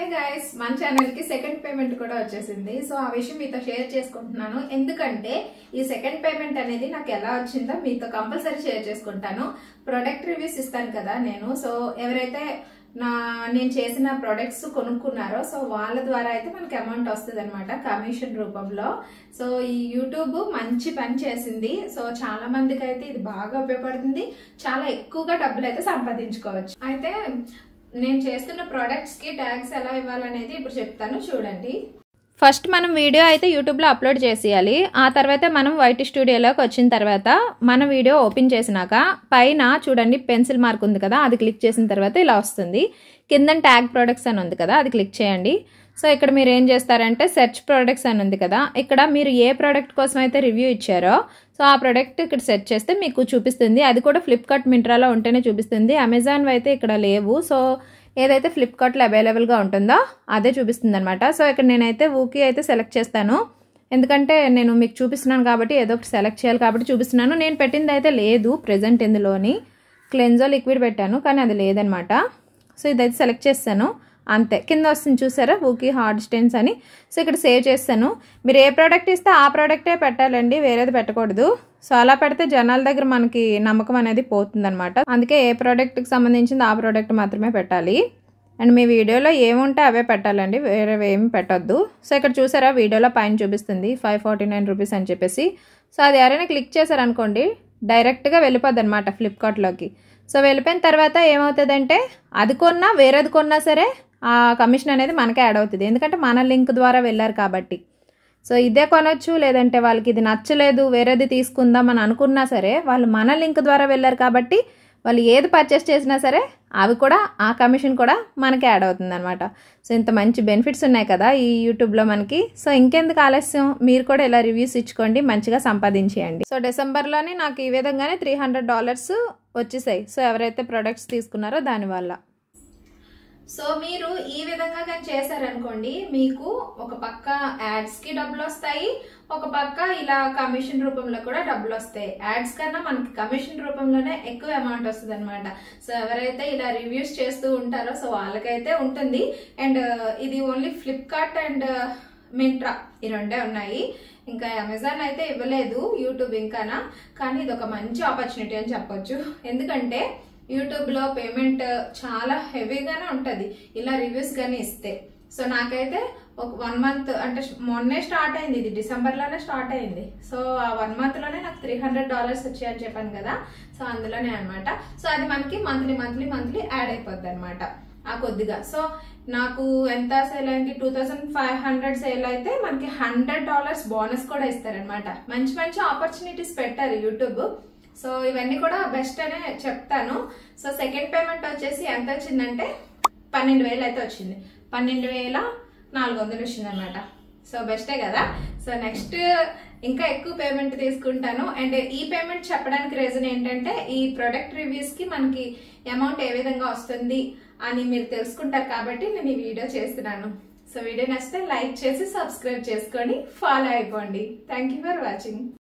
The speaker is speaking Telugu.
హే గైస్, మన ఛానల్ కి సెకండ్ పేమెంట్ కూడా వచ్చేసింది. సో ఆ విషయం మీతో షేర్ చేసుకుంటున్నాను. ఎందుకంటే ఈ సెకండ్ పేమెంట్ అనేది నాకు ఎలా వచ్చిందో మీతో కంపల్సరీ షేర్ చేసుకుంటాను. ప్రొడక్ట్ రివ్యూస్ ఇస్తాను కదా నేను. సో ఎవరైతే నేను చేసిన ప్రొడక్ట్స్ కొనుక్కున్నారో సో వాళ్ళ ద్వారా అయితే మనకి అమౌంట్ వస్తుంది అనమాట, కమిషన్ రూపంలో. సో ఈ యూట్యూబ్ మంచి పని చేసింది. సో చాలా మందికి అయితే ఇది బాగా ఉపయోగపడుతుంది. చాలా ఎక్కువగా డబ్బులు అయితే సంపాదించుకోవచ్చు. అయితే నేను చేస్తున్న ప్రొడక్ట్స్ కి ట్యాగ్స్ ఎలా ఇవ్వాలనేది ఇప్పుడు చెప్తాను, చూడండి. ఫస్ట్ మనం వీడియో అయితే యూట్యూబ్లో అప్లోడ్ చేసేయాలి. ఆ తర్వాత మనం వైటీ స్టూడియోలోకి వచ్చిన తర్వాత మన వీడియో ఓపెన్ చేసినాక పైన చూడండి పెన్సిల్ మార్క్ ఉంది కదా, అది క్లిక్ చేసిన తర్వాత ఇలా వస్తుంది. కింద ట్యాగ్ ప్రొడక్ట్స్ అని ఉంది కదా, అది క్లిక్ చేయండి. సో ఇక్కడ మీరు ఏం చేస్తారంటే సెర్చ్ ప్రొడక్ట్స్ అని ఉంది కదా, ఇక్కడ మీరు ఏ ప్రోడక్ట్ కోసం అయితే రివ్యూ ఇచ్చారో సో ఆ ప్రోడక్ట్ ఇక్కడ సెర్చ్ చేస్తే మీకు చూపిస్తుంది. అది కూడా ఫ్లిప్కార్ట్ మింట్రాలో ఉంటేనే చూపిస్తుంది. అమెజాన్ అయితే ఇక్కడ లేవు. సో ఏదైతే ఫ్లిప్కార్ట్లో అవైలబుల్గా ఉంటుందో అదే చూపిస్తుంది అనమాట. సో ఇక్కడ నేనైతే ఊకి అయితే సెలెక్ట్ చేస్తాను, ఎందుకంటే నేను మీకు చూపిస్తున్నాను కాబట్టి ఏదో ఒకటి సెలెక్ట్ చేయాలి కాబట్టి చూపిస్తున్నాను. నేను పెట్టింది అయితే లేదు ప్రెజెంట్ ఇందులోని. క్లెన్జో లిక్విడ్ పెట్టాను కానీ అది లేదనమాట. సో ఇదైతే సెలెక్ట్ చేస్తాను అంతే. కింద వస్తుంది చూసారా ఊకి హార్డ్ స్టెయిన్స్ అని. సో ఇక్కడ సేవ్ చేస్తాను. మీరు ఏ ప్రోడక్ట్ ఇస్తే ఆ ప్రోడక్టే పెట్టాలండి, వేరేది పెట్టకూడదు. సో అలా పెడితే జనాల దగ్గర మనకి నమ్మకం అనేది పోతుందన్నమాట. అందుకే ఏ ప్రోడక్ట్కి సంబంధించింది ఆ ప్రోడక్ట్ మాత్రమే పెట్టాలి. అండ్ మీ వీడియోలో ఏముంటే అవే పెట్టాలండి, వేరేవి ఏమి పెట్టొద్దు. సో ఇక్కడ చూసారా వీడియోలో పైన చూపిస్తుంది 549 రూపీస్ అని చెప్పేసి. సో అది ఎవరైనా క్లిక్ చేశారనుకోండి డైరెక్ట్గా వెళ్ళిపోద్ది అనమాట ఫ్లిప్కార్ట్లోకి. సో వెళ్ళిపోయిన తర్వాత ఏమవుతుందంటే అది కొన్నా వేరేది కొన్నా సరే ఆ కమిషన్ అనేది మనకే యాడ్ అవుతుంది, ఎందుకంటే మన లింక్ ద్వారా వెళ్ళారు కాబట్టి. సో ఇదే కొనొచ్చు, లేదంటే వాళ్ళకి ఇది నచ్చలేదు వేరేది తీసుకుందాం అని అనుకున్నా సరే వాళ్ళు మన లింక్ ద్వారా వెళ్ళారు కాబట్టి వాళ్ళు ఏది పర్చేస్ చేసినా సరే అవి కూడా ఆ కమిషన్ కూడా మనకే యాడ్ అవుతుంది అనమాట. సో ఇంత మంచి బెనిఫిట్స్ ఉన్నాయి కదా ఈ యూట్యూబ్లో మనకి. సో ఇంకెందుకు ఆలస్యం, మీరు కూడా ఇలా రివ్యూస్ ఇచ్చుకోండి, మంచిగా సంపాదించేయండి. సో డిసెంబర్లోనే నాకు ఈ విధంగానే $300 వచ్చేసాయి. సో ఎవరైతే ప్రొడక్ట్స్ తీసుకున్నారో దానివల్ల. సో మీరు ఈ విధంగా కానీ చేశారనుకోండి మీకు ఒక పక్క యాడ్స్ కి డబ్బులు వస్తాయి, ఒక పక్క ఇలా కమిషన్ రూపంలో కూడా డబ్బులు వస్తాయి. యాడ్స్ కన్నా మనకి కమిషన్ రూపంలోనే ఎక్కువ అమౌంట్ వస్తుంది అనమాట. సో ఎవరైతే ఇలా రివ్యూస్ చేస్తూ ఉంటారో సో వాళ్ళకైతే ఉంటుంది. అండ్ ఇది ఓన్లీ ఫ్లిప్కార్ట్ అండ్ మింట్రా ఈ రెండే ఉన్నాయి, ఇంకా అమెజాన్ అయితే ఇవ్వలేదు యూట్యూబ్ ఇంకానా. కానీ ఇది ఒక మంచి ఆపర్చునిటీ అని చెప్పొచ్చు, ఎందుకంటే యూట్యూబ్లో పేమెంట్ చాలా హెవీగానే ఉంటుంది ఇలా రివ్యూస్ కానీ ఇస్తే. సో నాకైతే ఒక 1 మంత్ అంటే మొన్నే స్టార్ట్ అయింది, ఇది డిసెంబర్లోనే స్టార్ట్ అయింది. సో ఆ 1 మంత్లోనే నాకు $300 వచ్చాయని చెప్పాను కదా, సో అందులోనే అనమాట. సో అది మనకి మంత్లీ యాడ్ అయిపోద్ది అనమాట ఆ కొద్దిగా. సో నాకు ఎంత సేల్ అయింది, 2500 సేల్ అయితే మనకి $100 బోనస్ కూడా ఇస్తారనమాట. మంచి మంచి ఆపర్చునిటీస్ పెట్టారు యూట్యూబ్. సో ఇవన్నీ కూడా బెస్ట్ అనే చెప్తాను. సో సెకండ్ పేమెంట్ వచ్చేసి ఎంత వచ్చిందంటే 12,000 అయితే వచ్చింది, 12,400 వచ్చింది అనమాట. సో బెస్టే కదా. సో నెక్స్ట్ ఇంకా ఎక్కువ పేమెంట్ తీసుకుంటాను. అండ్ ఈ పేమెంట్ చెప్పడానికి రీజన్ ఏంటంటే ఈ ప్రొడక్ట్ రివ్యూస్ కి మనకి అమౌంట్ ఏ విధంగా వస్తుంది అని మీరు తెలుసుకుంటారు కాబట్టి నేను ఈ వీడియో చేస్తున్నాను. సో వీడియో నచ్చితే లైక్ చేసి సబ్స్క్రైబ్ చేసుకొని ఫాలో అయిపోండి. Thank you for watching.